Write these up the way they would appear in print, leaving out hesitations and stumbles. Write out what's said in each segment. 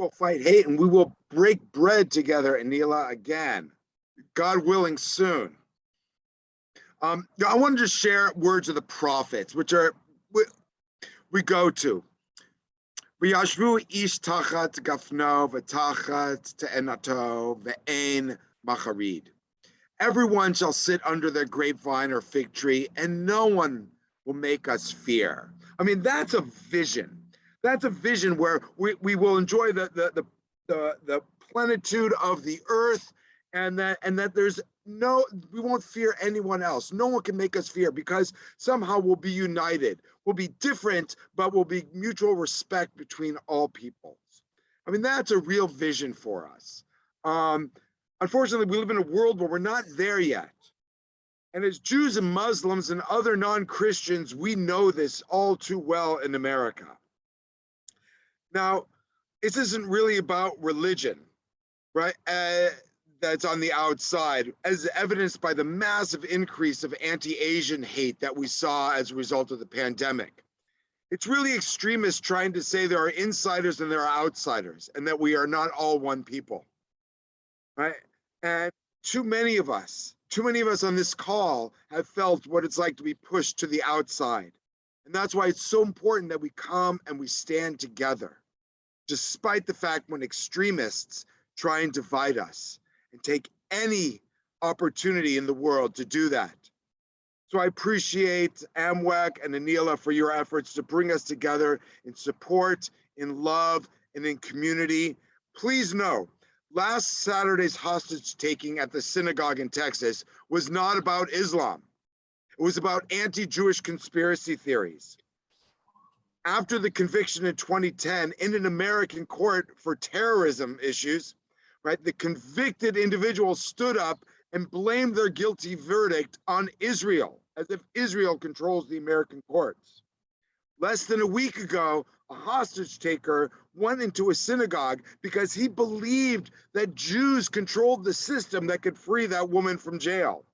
will fight hate, and we will break bread together, Anila, again, God willing, soon. I wanted to share words of the prophets, which are we go to. V'yashvu ish tachat gafno v'tachat te'enato ve'ein macharid. Everyone shall sit under their grapevine or fig tree, and no one will make us fear. I mean, that's a vision. That's a vision where we will enjoy the plenitude of the earth, and that there's we won't fear anyone else. No one can make us fear, because somehow we'll be united. We'll be different, but we'll be mutual respect between all peoples. I mean, that's a real vision for us. Unfortunately, we live in a world where we're not there yet. And as Jews and Muslims and other non-Christians, we know this all too well in America. Now, this isn't really about religion, right? That's on the outside, as evidenced by the massive increase of anti-Asian hate that we saw as a result of the pandemic. It's really extremists trying to say there are insiders and there are outsiders, and that we are not all one people, right? And too many of us on this call have felt what it's like to be pushed to the outside. And that's why it's so important that we come and we stand together, despite the fact when extremists try and divide us and take any opportunity in the world to do that. So I appreciate Amwek and Anila for your efforts to bring us together in support, in love, and in community. Please know, last Saturday's hostage taking at the synagogue in Texas was not about Islam. It was about anti-Jewish conspiracy theories. After the conviction in 2010 in an American court for terrorism issues, right, the convicted individual stood up and blamed their guilty verdict on Israel, as if Israel controls the American courts. Less than a week ago, a hostage taker went into a synagogue because he believed that Jews controlled the system that could free that woman from jail.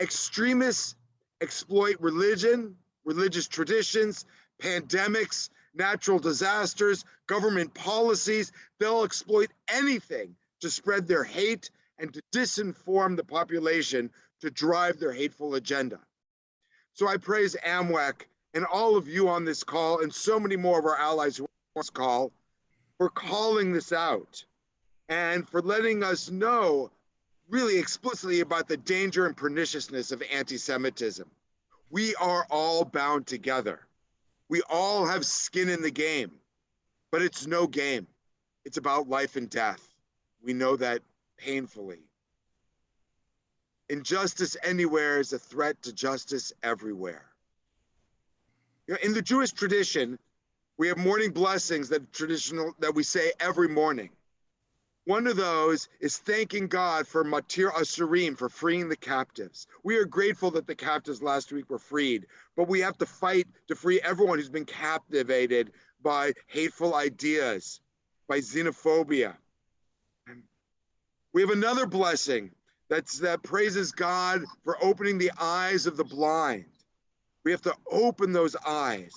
Extremists exploit religion, religious traditions, pandemics, natural disasters, government policies. They'll exploit anything to spread their hate and to disinform the population to drive their hateful agenda. So I praise Amwek and all of you on this call, and so many more of our allies who are on this call, for calling this out and for letting us know really explicitly about the danger and perniciousness of anti-Semitism. We are all bound together. We all have skin in the game, but it's no game. It's about life and death. We know that painfully. Injustice anywhere is a threat to justice everywhere. You know, in the Jewish tradition, we have morning blessings that we say every morning. One of those is thanking God for Matir Asurim, for freeing the captives. We are grateful that the captives last week were freed, but we have to fight to free everyone who's been captivated by hateful ideas, by xenophobia. We have another blessing that praises God for opening the eyes of the blind. We have to open those eyes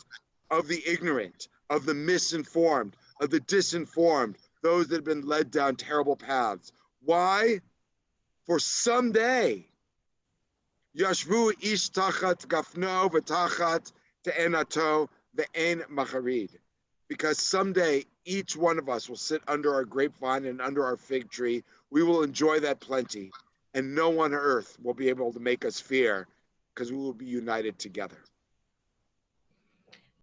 of the ignorant, of the misinformed, of the disinformed, those that have been led down terrible paths. Why? For someday, Yashvu ish tachat gafno v'tachat te'enato ve'en macharid. Because someday each one of us will sit under our grapevine and under our fig tree. We will enjoy that plenty, and no one on earth will be able to make us fear, because we will be united together.